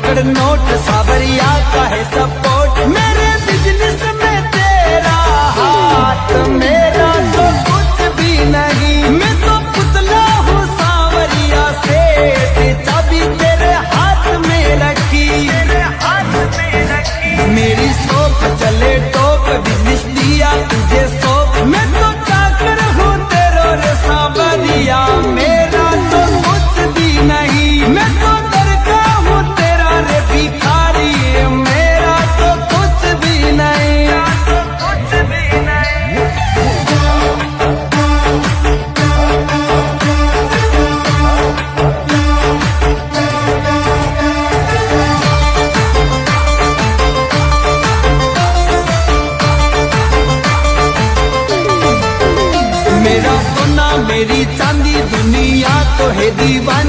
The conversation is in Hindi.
पकड़ नोट सावरिया का है सपोर्ट, मेरे बिजनेस में तेरा हाथ, मेरा तो कुछ भी नहीं, मैं तो पुतला हूँ सावरिया से, चाबी तेरे हाथ में रखी, मेरी शॉप चले टॉप, बिजनेस दिया तुझे सौंप, मैं तो चाकर हूँ तेरो रे सावरिया, मेरा तो कुछ भी नहीं, मैं तो डर का हूँ तेरा रे भिखारी, मेरा तो कुछ भी नहीं, कुछ भी नहीं। मेरा सोना मेरी चांदी दुनिया तो है दीवानी,